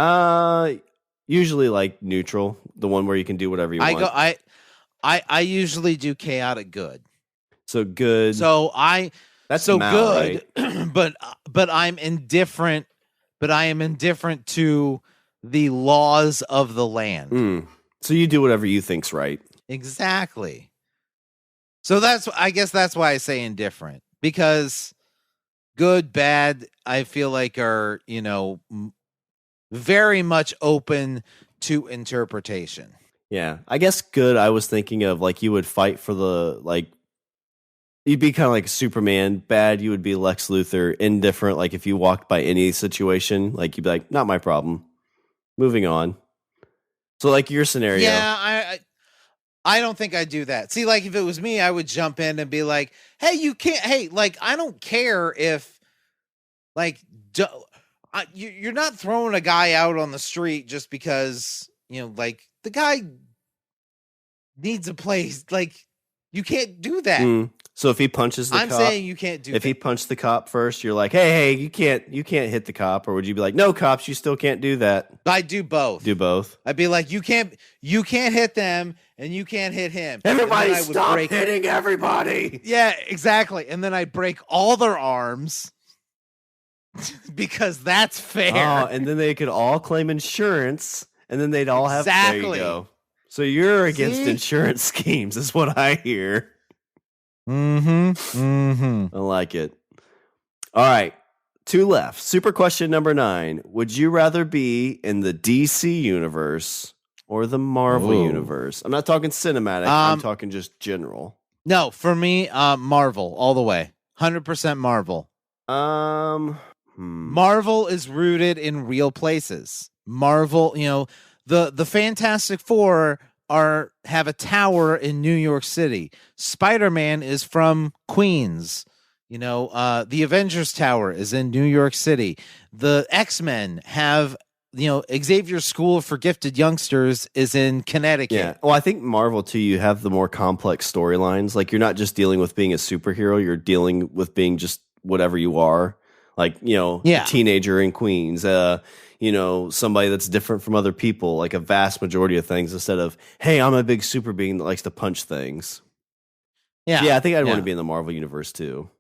Usually like neutral, the one where you can do whatever you I want. go I usually do chaotic good. So good. That's so Mal, good, right? but I'm indifferent. But I am indifferent to the laws of the land. So you do whatever you think's right. Exactly. So I guess that's why I say indifferent, because good, bad, I feel like are, very much open to interpretation. Yeah. I guess good, I was thinking of like you would fight for the, like, you'd be kind of like Superman. Bad, you would be Lex Luthor. Indifferent, like if you walked by any situation, like you'd be like, not my problem. Moving on. So like your scenario. Yeah, I don't think I'd do that. See, like if it was me, I would jump in and be like, hey, you can't, hey, like, I don't care if, like, you're not throwing a guy out on the street just because, like, the guy needs a place. Like, you can't do that. So if he punches the cop, I'm saying you can't do that. If he punched the cop first, you're like, hey, you can't hit the cop, or would you be like, no, cops, you still can't do that? I'd do both. Do both. I'd be like, you can't hit them, and you can't hit him. Everybody stop hitting everybody. Yeah, exactly. And then I'd break all their arms because that's fair. Oh, and then they could all claim insurance, and then they'd all have. There you go. So you're against insurance schemes, is what I hear. I like it. All right. 2 left. Super question number 9. Would you rather be in the DC universe or the Marvel universe? I'm not talking cinematic. I'm talking just general. No, for me, Marvel all the way. 100% Marvel. Marvel is rooted in real places. Marvel, the Fantastic Four have a tower in New York City. Spider-Man is from Queens. The Avengers Tower is in New York City. The X-Men have, Xavier's School for Gifted Youngsters is in Connecticut. Yeah. Well, I think Marvel too, you have the more complex storylines. Like you're not just dealing with being a superhero, you're dealing with being just whatever you are. Like, a teenager in Queens, somebody that's different from other people, like a vast majority of things, instead of, hey, I'm a big super being that likes to punch things. Yeah. Yeah, I think I'd want to be in the Marvel universe too.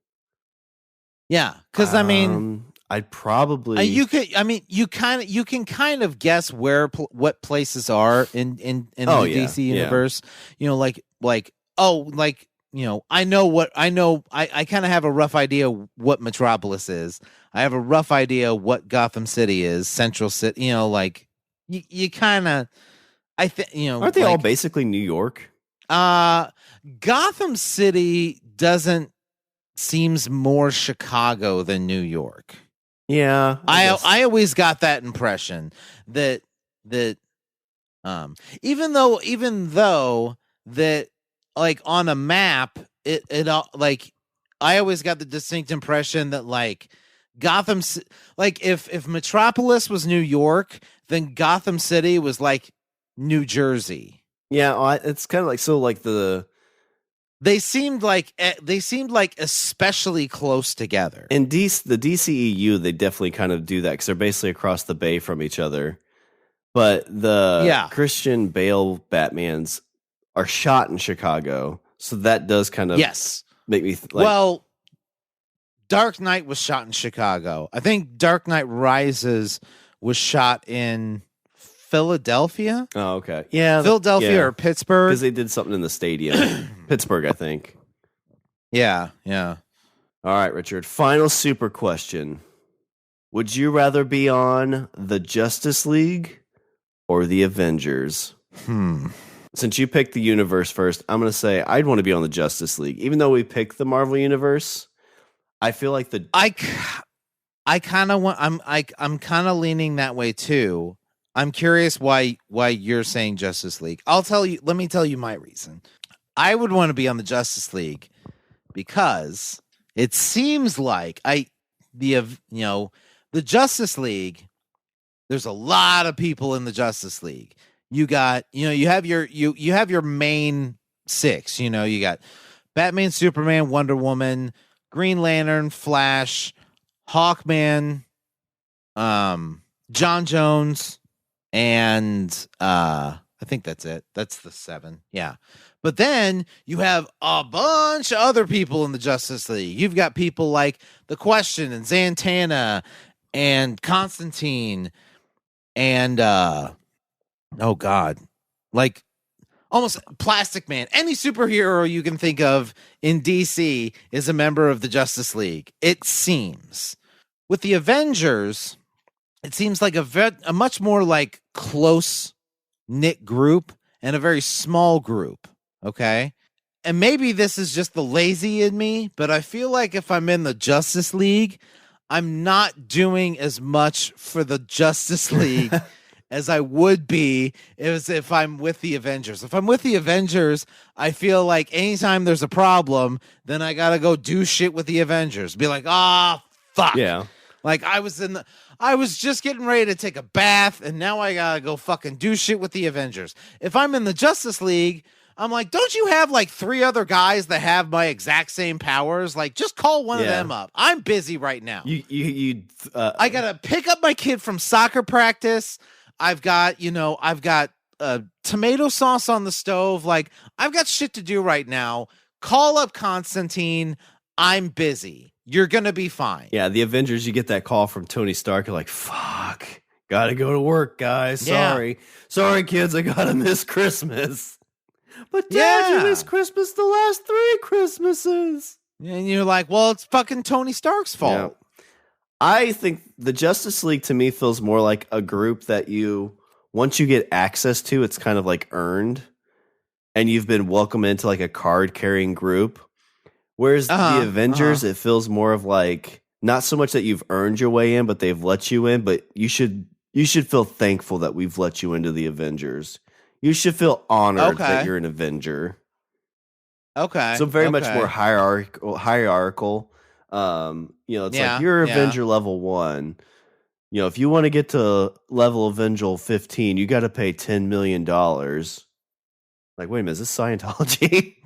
Yeah, because I'd probably you can kind of guess what places are in the DC universe. I kind of have a rough idea what Metropolis is. I have a rough idea what Gotham City is, Central City. You kind of, aren't they all basically New York? Gotham City seems more Chicago than New York. Yeah, I always got that impression that even though that, like, on a map it like, I always got the distinct impression that, like, Gotham, like, if Metropolis was New York, then Gotham City was like New Jersey. Yeah, it's kind of like, so like they seemed like especially close together. In the DCEU, they definitely kind of do that because they're basically across the bay from each other. But the Christian Bale Batmans are shot in Chicago, so that does kind of make me Dark Knight was shot in Chicago. I think Dark Knight Rises was shot in Philadelphia. Oh, okay. Yeah. Philadelphia or Pittsburgh. Because they did something in the stadium. Pittsburgh, I think. Yeah. All right, Richard. Final super question. Would you rather be on the Justice League or the Avengers? Since you picked the universe first, I'm going to say I'd want to be on the Justice League. Even though we picked the Marvel universe, I feel like I kind of want. I'm kind of leaning that way too. I'm curious why you're saying Justice League. Let me tell you my reason. I would want to be on the Justice League because it seems like the Justice League, there's a lot of people in the Justice League. You got, you have your main 6, you got Batman, Superman, Wonder Woman, Green Lantern, Flash, Hawkman, John Jones, and I think that's it. That's the 7. Yeah. But then you have a bunch of other people in the Justice League. You've got people like The Question and Zatanna and Constantine and oh god, like almost Plastic Man. Any superhero you can think of in DC is a member of the Justice League, it seems. With the Avengers, it seems like a much more like close knit group and a very small group. Okay. And maybe this is just the lazy in me, but I feel like if I'm in the Justice League, I'm not doing as much for the Justice League as I would be if I'm with the Avengers. If I'm with the Avengers, I feel like anytime there's a problem, then I got to go do shit with the Avengers. Be like, fuck. Yeah. Like I was just getting ready to take a bath and now I got to go fucking do shit with the Avengers. If I'm in the Justice League, I'm like, don't you have like 3 other guys that have my exact same powers? Like, just call one of them up. I'm busy right now. I gotta pick up my kid from soccer practice. I've got tomato sauce on the stove. Like, I've got shit to do right now. Call up Constantine. I'm busy. You're gonna be fine. Yeah, the Avengers, you get that call from Tony Stark. You're like, fuck, gotta go to work, guys. Sorry, kids, I gotta miss Christmas. But Dad, you missed Christmas the last 3 Christmases. And you're like, well, it's fucking Tony Stark's fault. Yeah. I think the Justice League to me feels more like a group that once you get access to, it's kind of like earned. And you've been welcomed into like a card-carrying group. Whereas the Avengers, it feels more of like, not so much that you've earned your way in, but they've let you in. But you should feel thankful that we've let you into the Avengers. You should feel honored that you're an Avenger. Okay. So very much more hierarchical. It's like you're Avenger level 1. If you want to get to level Avenger 15, you got to pay $10 million. Like, wait a minute, is this Scientology?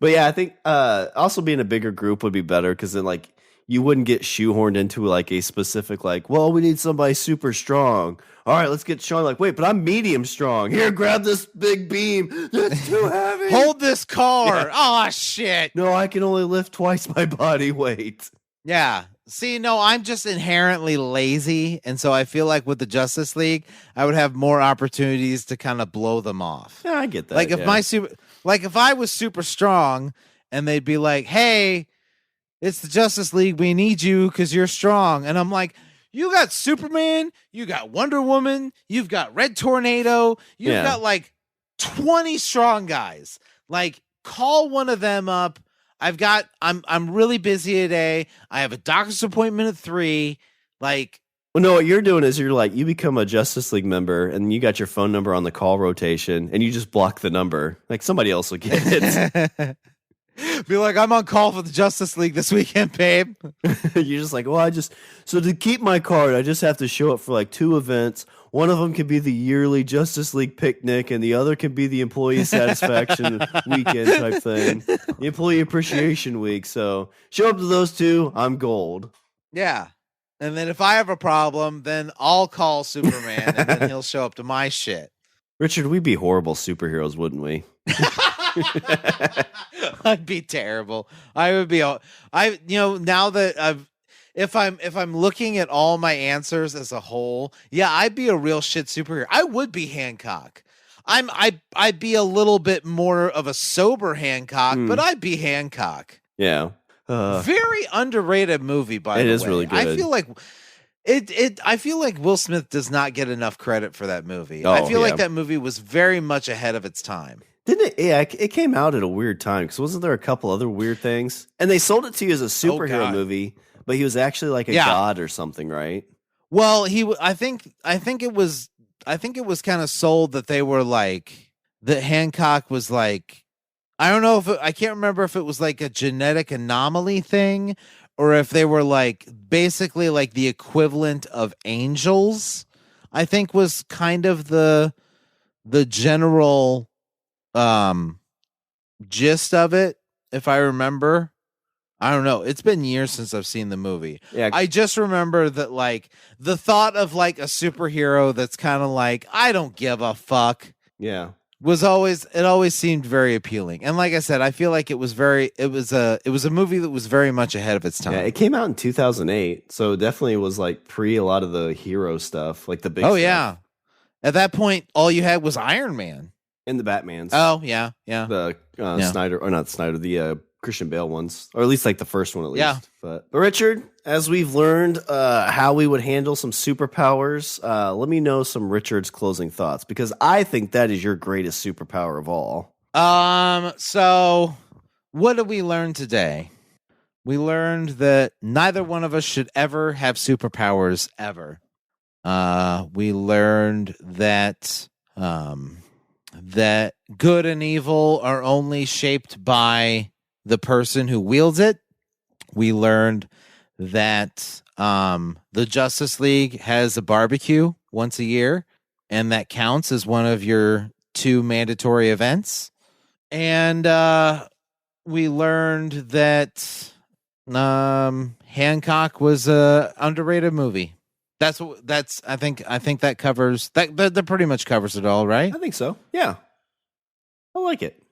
But yeah, I think also being a bigger group would be better because then like you wouldn't get shoehorned into like a specific like, well, we need somebody super strong. All right, let's get Shawn. Like, wait, but I'm medium strong. Here, grab this big beam. That's too heavy. Hold this car. Yeah. Oh, shit. No, I can only lift twice my body weight. Yeah. See, no, I'm just inherently lazy. And so I feel like with the Justice League, I would have more opportunities to kind of blow them off. Yeah, I get that. Like if I was super strong and they'd be like, hey, it's the Justice League. We need you because you're strong. And I'm like, you got Superman, you got Wonder Woman, you've got Red Tornado, you've got like 20 strong guys. Like, call one of them up. I'm really busy today. I have a doctor's appointment at 3. Like, well, no, what you're doing is you become a Justice League member and you got your phone number on the call rotation and you just block the number. Like somebody else will get it. Be like, I'm on call for the Justice League this weekend, babe. You're just like, well, so to keep my card, I just have to show up for like 2 events. One of them could be the yearly Justice League picnic, and the other could be the employee satisfaction weekend type thing, the employee appreciation week. So show up to those 2, I'm gold. Yeah. And then if I have a problem, then I'll call Superman, and then he'll show up to my shit. Richard, we'd be horrible superheroes, wouldn't we? I'd be terrible. I would be. Now that if I'm looking at all my answers as a whole, yeah, I'd be a real shit superhero. I would be Hancock. I'd be a little bit more of a sober Hancock, but I'd be Hancock. Yeah. Very underrated movie, by the way. It is really good. I feel like I feel like Will Smith does not get enough credit for that movie. I feel like that movie was very much ahead of its time. Didn't it? Yeah, it came out at a weird time because wasn't there a couple other weird things? And they sold it to you as a superhero movie, but he was actually like a god or something, right? Well, I think it was kind of sold that they were like that Hancock was like, I don't know I can't remember if it was like a genetic anomaly thing or if they were like basically like the equivalent of angels. I think was kind of the general gist of it, if I remember. I don't know. It's been years since I've seen the movie. Yeah. I just remember that, like, the thought of like a superhero that's kind of like, I don't give a fuck, Yeah. it always seemed very appealing. And like I said, I feel like it was a movie that was very much ahead of its time. Yeah, it came out in 2008, so definitely was like pre a lot of the hero stuff, like the big Oh stuff. yeah. At that point, all you had was Iron Man. And the Batmans. Oh yeah, yeah. The Yeah. Snyder, or not Snyder, the Christian Bale ones, or at least like the first one at least. Yeah. But Richard, as we've learned how we would handle some superpowers, let me know some Richard's closing thoughts, because I think that is your greatest superpower of all. So what did we learn today? We learned that neither one of us should ever have superpowers ever. We learned that that good and evil are only shaped by the person who wields it. We learned that the Justice League has a barbecue once a year, and that counts as one of your 2 mandatory events. And we learned that Hancock was a underrated movie. I think that covers that pretty much covers it all, right? I think so. Yeah. I like it.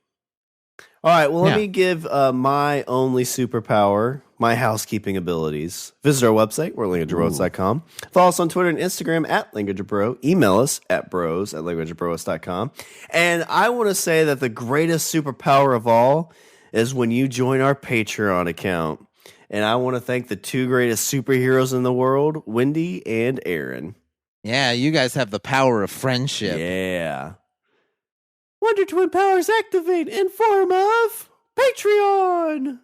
All right. Well, let me give my only superpower, my housekeeping abilities. Visit our website, we're languageofbros.com. Follow us on Twitter and Instagram at languageofbro. Email us at bros@languageofbros.com. And I want to say that the greatest superpower of all is when you join our Patreon account. And I want to thank the 2 greatest superheroes in the world, Wendy and Aaron. Yeah, you guys have the power of friendship. Yeah. Wonder Twin powers activate in form of Patreon.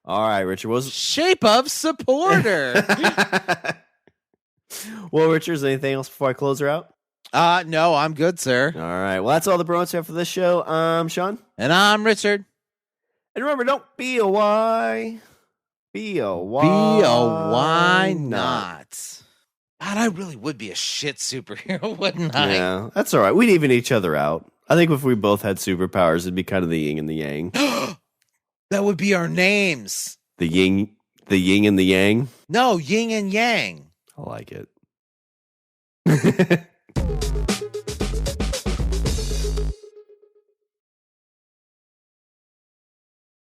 All right, Richard. Shape of supporter. Well, Richard, is there anything else before I close her out? No, I'm good, sir. All right. Well, that's all the bros have for this show. I'm Shawn. And I'm Richard. And remember, don't be a why. Be a why. Be a why not. God, I really would be a shit superhero, wouldn't I? Yeah, that's all right. We'd even each other out. I think if we both had superpowers, it'd be kind of the yin and the yang. That would be our names. The yin and the yang? No, yin and yang. I like it.